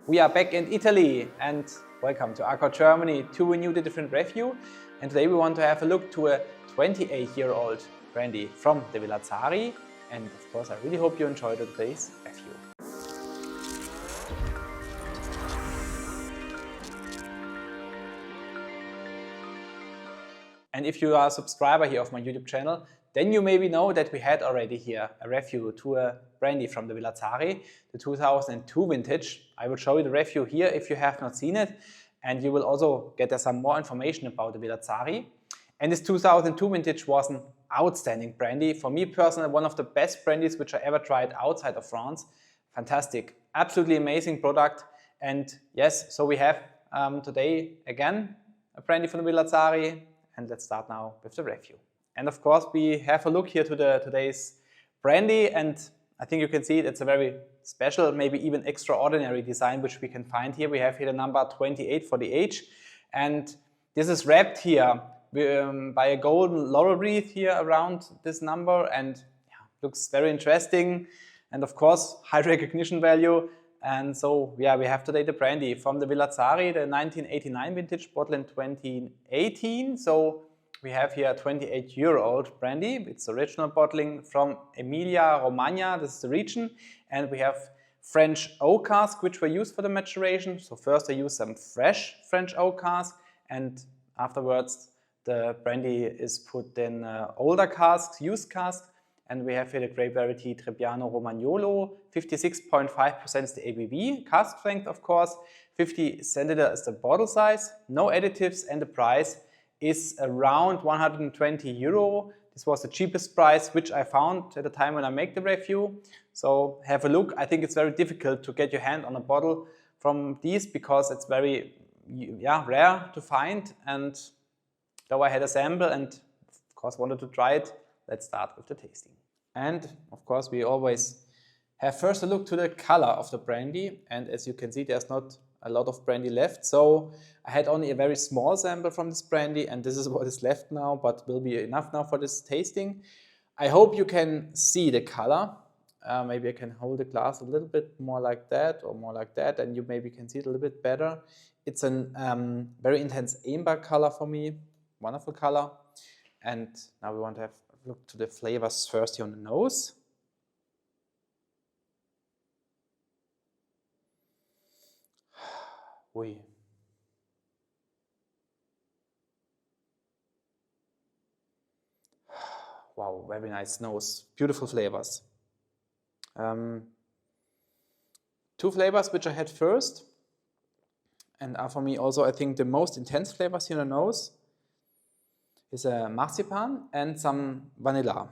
We are back in Italy and welcome to ARCORE Germany to renew the different review. And today we want to have a look to a 28-year-old brandy from the Villa Zarri. And of course, I really hope you enjoyed today's review. And if you are a subscriber here of my YouTube channel, then you maybe know that we had already here a review to a brandy from the Villa Zarri, the 2002 vintage. I will show you the review here if you have not seen it, and you will also get some more information about the Villa Zarri. And this 2002 vintage was an outstanding brandy. For me personally, one of the best brandies which I ever tried outside of France. Fantastic, absolutely amazing product. And yes, so we have today again a brandy from the Villa Zarri. And let's start now with the review. And of course, we have a look here to today's brandy, and I think you can see it's a very special, maybe even extraordinary design which we can find here. We have here the number 28 for the age, and this is wrapped here by a golden laurel wreath here around this number, and yeah, looks very interesting, and of course high recognition value. And so yeah, we have today the brandy from the Villa Zarri, the 1989 vintage, bottle in 2018. So we have here a 28-year-old brandy. It's original bottling from Emilia Romagna, this is the region. And we have French oak cask, which were used for the maturation. So first I used some fresh French oak cask, and afterwards the brandy is put in older casks, used casks. And we have here the grape variety Trebbiano Romagnolo, 56.5% is the ABV, cask strength of course, 50 centiliter is the bottle size, no additives, and the price is around 120 euro. This was the cheapest price which I found at the time when I make the review. So have a look. I think it's very difficult to get your hand on a bottle from these because it's very rare to find. And though I had a sample and of course wanted to try it, let's start with the tasting. And of course we always have first a look to the color of the brandy, and as you can see there's not a lot of brandy left, so I had only a very small sample from this brandy, and this is what is left now, but will be enough now for this tasting. I hope you can see the color. Maybe I can hold the glass a little bit more like that or more like that, and you maybe can see it a little bit better. It's a very intense amber color for me, wonderful color. And now we want to have a look to the flavors first here on the nose. Oui. Wow, very nice nose, beautiful flavors. Two flavors which I had first and are for me also I think the most intense flavors here on the nose is a marzipan and some vanilla,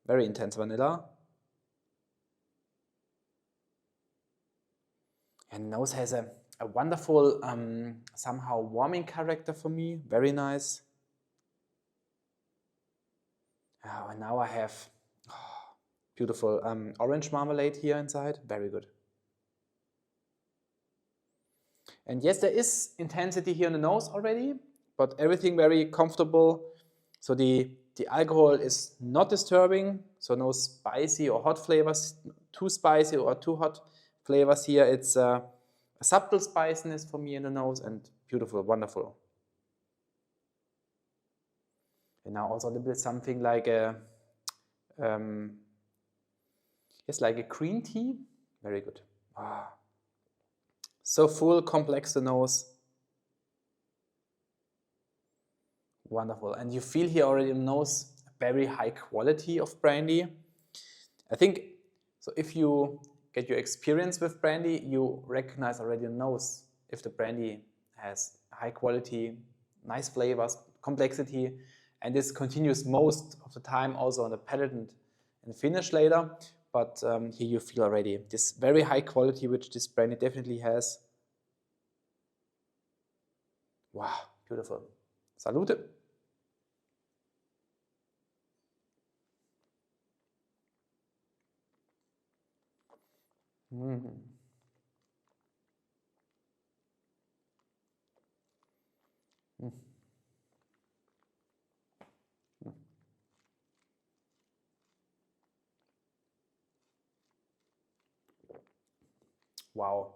very intense vanilla. And the nose has a wonderful, somehow warming character for me, very nice. Oh, and now I have beautiful orange marmalade here inside, very good. And yes, there is intensity here in the nose already, but everything very comfortable. So the alcohol is not disturbing, so no spicy or hot flavors, too spicy or too hot flavors here. It's a subtle spiciness for me in the nose, and beautiful, wonderful. And now also a little bit something like a like a green tea, very good. Ah. So full, complex the nose. Wonderful. And you feel here already in the nose a very high quality of brandy. I think, so if you get your experience with brandy, you recognize already in the nose if the brandy has high quality, nice flavors, complexity, and this continues most of the time also on the palate and finish later. But here you feel already this very high quality which this brandy definitely has. Wow, beautiful. Salute. Wow,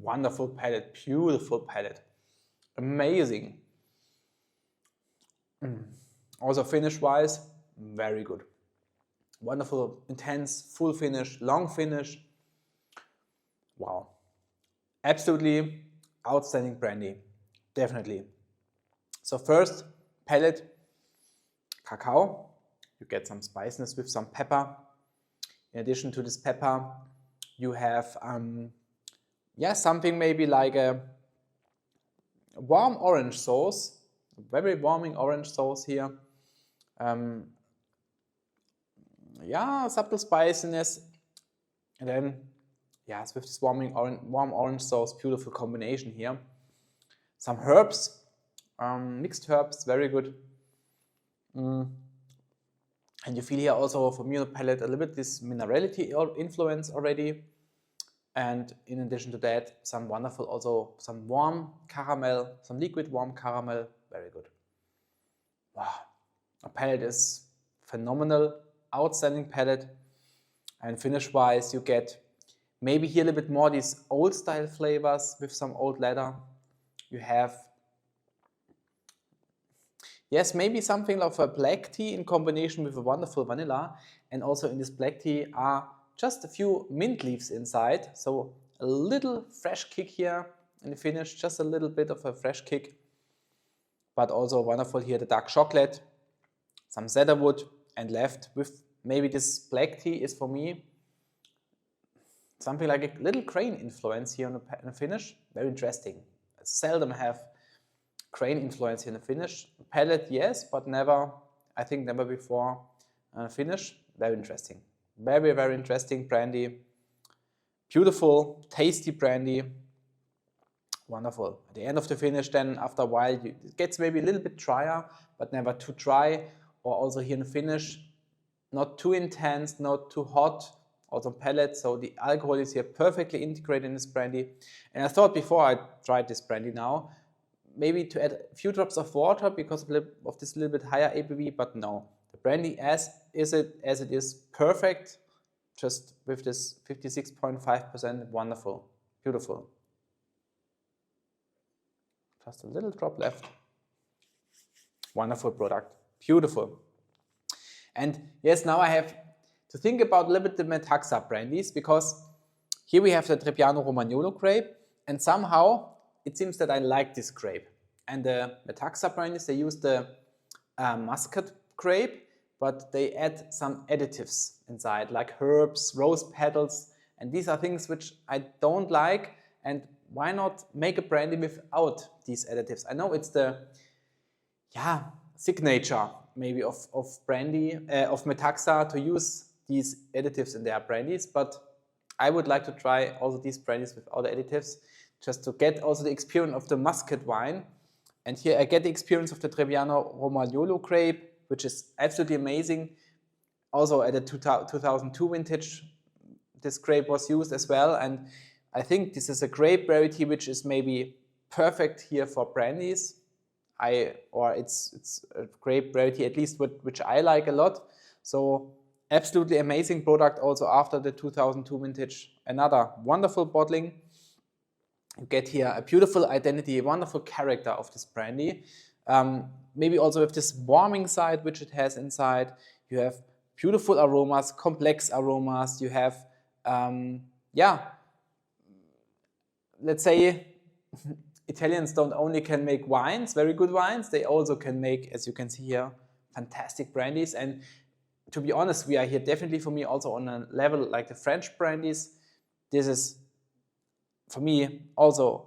Wonderful palate, beautiful palate, amazing. Also finish-wise, very good. Wonderful, intense, full finish, long finish. Wow. Absolutely outstanding brandy, definitely. So first, palate, cacao. You get some spiciness with some pepper. In addition to this pepper, you have something maybe like a warm orange sauce, a very warming orange sauce here. Subtle spiciness, and then yes, with this warm orange sauce, beautiful combination here. Some herbs, mixed herbs, very good. And you feel here also from your palate a little bit this minerality influence already. And in addition to that, some wonderful also some warm caramel, some liquid warm caramel, very good. Wow, a palate is phenomenal, outstanding palate. And finish-wise, you get maybe here a little bit more these old style flavors with some old leather. You have, yes, maybe something of a black tea in combination with a wonderful vanilla. And also in this black tea are just a few mint leaves inside. So a little fresh kick here in the finish, just a little bit of a fresh kick. But also wonderful here, the dark chocolate, some cedarwood, and left with maybe this black tea is for me something like a little grain influence here on the finish. Very interesting. I seldom have grain influence here in the finish. Palate, yes, but never, I think never before finish. Very interesting. Very, very interesting brandy. Beautiful, tasty brandy. Wonderful. At the end of the finish then, after a while, it gets maybe a little bit drier, but never too dry. Or also here in the finish, not too intense, not too hot. Also palate, so the alcohol is here perfectly integrated in this brandy. And I thought before I tried this brandy now, maybe to add a few drops of water because of this little bit higher ABV, but no. The brandy as it is, perfect, just with this 56.5%, wonderful, beautiful. Just a little drop left. Wonderful product, beautiful. And yes, now I have to think about a little bit the Metaxa brandies, because here we have the Trebbiano Romagnolo grape, and somehow it seems that I like this grape. And the Metaxa brandies, they use the muscat grape, but they add some additives inside, like herbs, rose petals, and these are things which I don't like. And why not make a brandy without these additives? I know it's the signature maybe of brandy, of Metaxa, to use these additives in their brandies, but I would like to try also these brandies without the additives, just to get also the experience of the muscat wine. And here I get the experience of the Trebbiano Romagnolo grape, which is absolutely amazing. Also at the 2002 vintage, this grape was used as well, and I think this is a grape variety which is maybe perfect here for brandies. It's a grape variety at least which I like a lot. So absolutely amazing product also after the 2002 vintage. Another wonderful bottling. You get here a beautiful identity, a wonderful character of this brandy. Maybe also with this warming side which it has inside. You have beautiful aromas, complex aromas. You have, let's say Italians don't only can make wines, very good wines, they also can make, as you can see here, fantastic brandies. And to be honest, we are here definitely for me also on a level like the French brandies. This is for me also,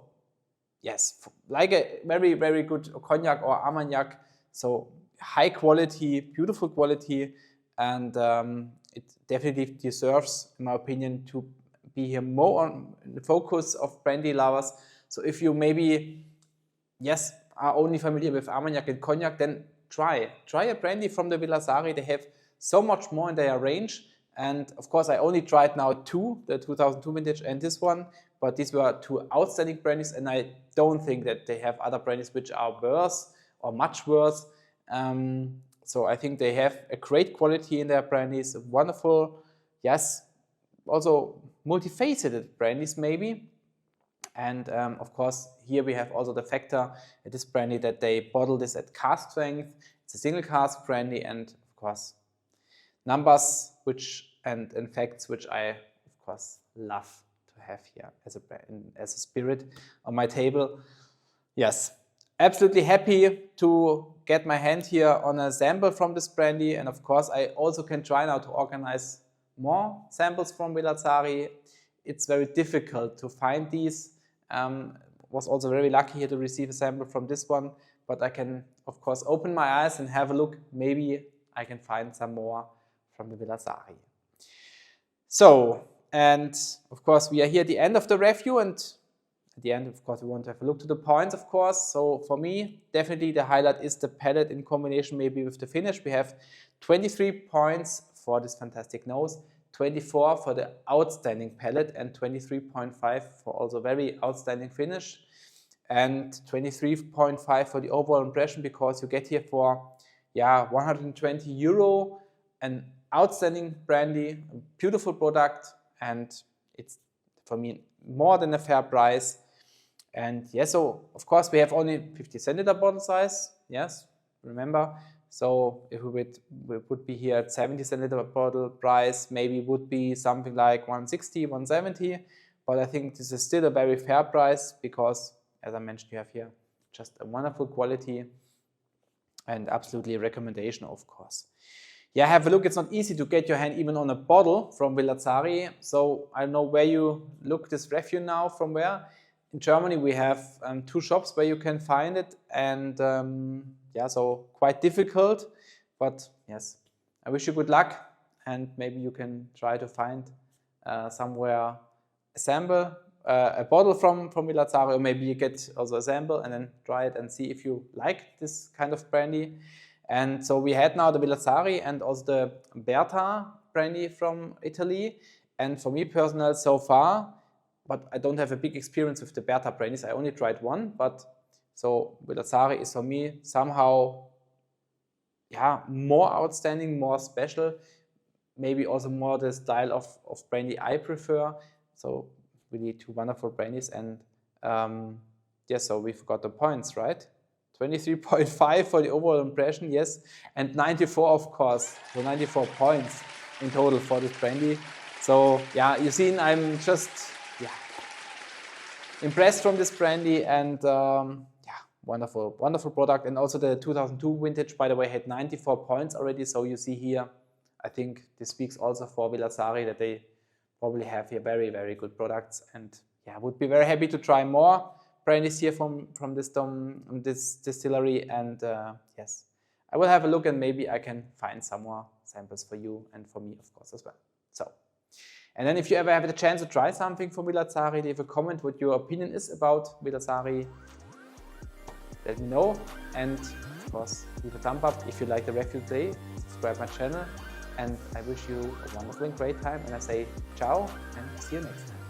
yes, like a very, very good cognac or armagnac. So high quality, beautiful quality, and it definitely deserves, in my opinion, to be here more on the focus of brandy lovers. So if you maybe, yes, are only familiar with armagnac and cognac, then try a brandy from the Villa Zarri. They have so much more in their range. And of course, I only tried now two, the 2002 vintage and this one, but these were two outstanding brandies, and I don't think that they have other brandies which are worse or much worse. So I think they have a great quality in their brandies, wonderful, yes, also multifaceted brandies maybe. And of course, here we have also the factor at this brandy that they bottle this at cask strength. It's a single cask brandy, and of course, numbers and facts which I of course love to have here as a spirit on my table. Yes, absolutely happy to get my hand here on a sample from this brandy, and of course I also can try now to organize more samples from Villa Zarri. It's very difficult to find these. Was also very lucky here to receive a sample from this one, but I can of course open my eyes and have a look. Maybe I can find some more from the Villa Zarri. So, and of course we are here at the end of the review, and at the end of course we want to have a look to the points, of course. So for me, definitely the highlight is the palate in combination maybe with the finish. We have 23 points for this fantastic nose, 24 for the outstanding palate, and 23.5 for also very outstanding finish, and 23.5 for the overall impression, because you get here for 120 euro an outstanding brandy, a beautiful product, and it's for me more than a fair price. And yes, so of course we have only 50 centiliter bottle size, yes, remember. So if we would be here at 70 centiliter bottle price, maybe would be something like 160, 170. But I think this is still a very fair price, because as I mentioned, you have here just a wonderful quality and absolutely a recommendation, of course. Yeah, have a look. It's not easy to get your hand even on a bottle from Villa Zarri. So I don't know where you look this review now, from where. In Germany we have 2 shops where you can find it, and yeah, so quite difficult, but yes, I wish you good luck, and maybe you can try to find somewhere a sample, a bottle from Villa Zarri, or maybe you get also a sample and then try it and see if you like this kind of brandy. And so we had now the Villa Zarri and also the Berta brandy from Italy, and for me personally so far, but I don't have a big experience with the Berta brandies, I only tried one, but so Villa Zarri is for me somehow more outstanding, more special, maybe also more the style of brandy I prefer. So really 2 wonderful brandies, and yes, so we've got the points, right? 23.5 for the overall impression, yes, and 94 of course, so 94 points in total for this brandy. So yeah, you see, I'm just impressed from this brandy, and wonderful, wonderful product. And also the 2002 vintage, by the way, had 94 points already. So you see here, I think this speaks also for Villa Zarri, that they probably have here very, very good products. And yeah, I would be very happy to try more brandies here from this distillery. And yes, I will have a look, and maybe I can find some more samples for you and for me, of course, as well. So, and then if you ever have the chance to try something from Villa Zarri, leave a comment what your opinion is about Villa Zarri. Let me know, and of course leave a thumb up if you like the review today, subscribe my channel, and I wish you a wonderful and great time, and I say ciao and see you next time.